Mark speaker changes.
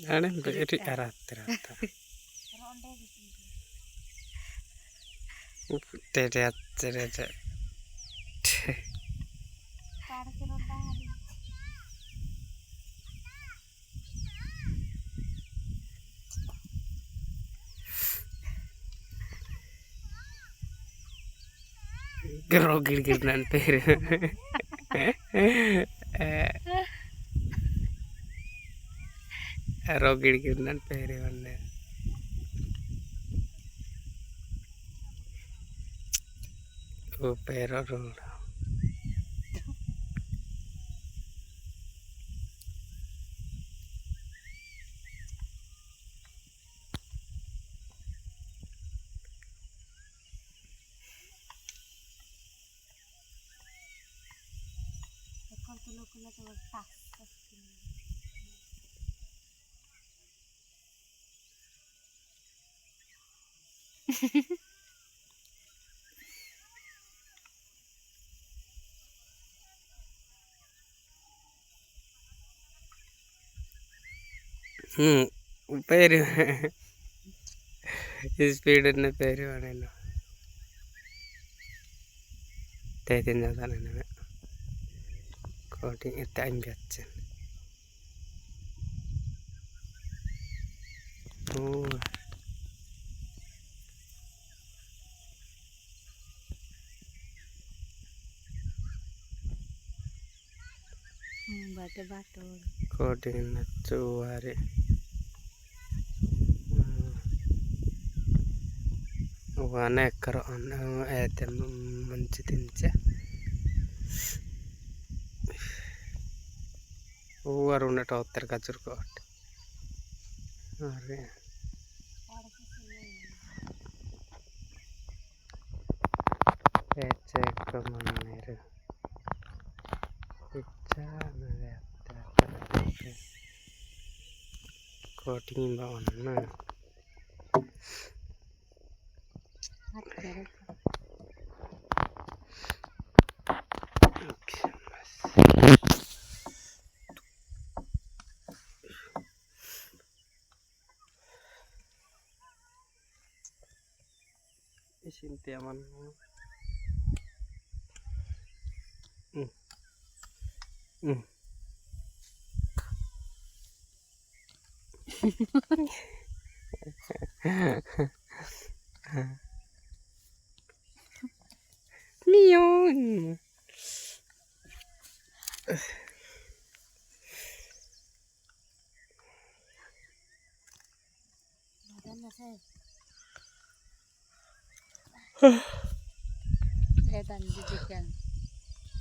Speaker 1: Ane beri arat. Tedet. Gerogir nanti. Rogir nanti mana. Oh pero dong. Pero speed na pero ano. Tetin na sana na. Coating ito ang biatsan. Oh.
Speaker 2: Batu-batu.
Speaker 1: Coating na tuwari. Wana karoon ete mancitinca. Waruna toter kacur kot. Are. Ece kemanir. Ica naleta. Coating bawon na. Isin tiaman. Miau.
Speaker 2: Etan didikan.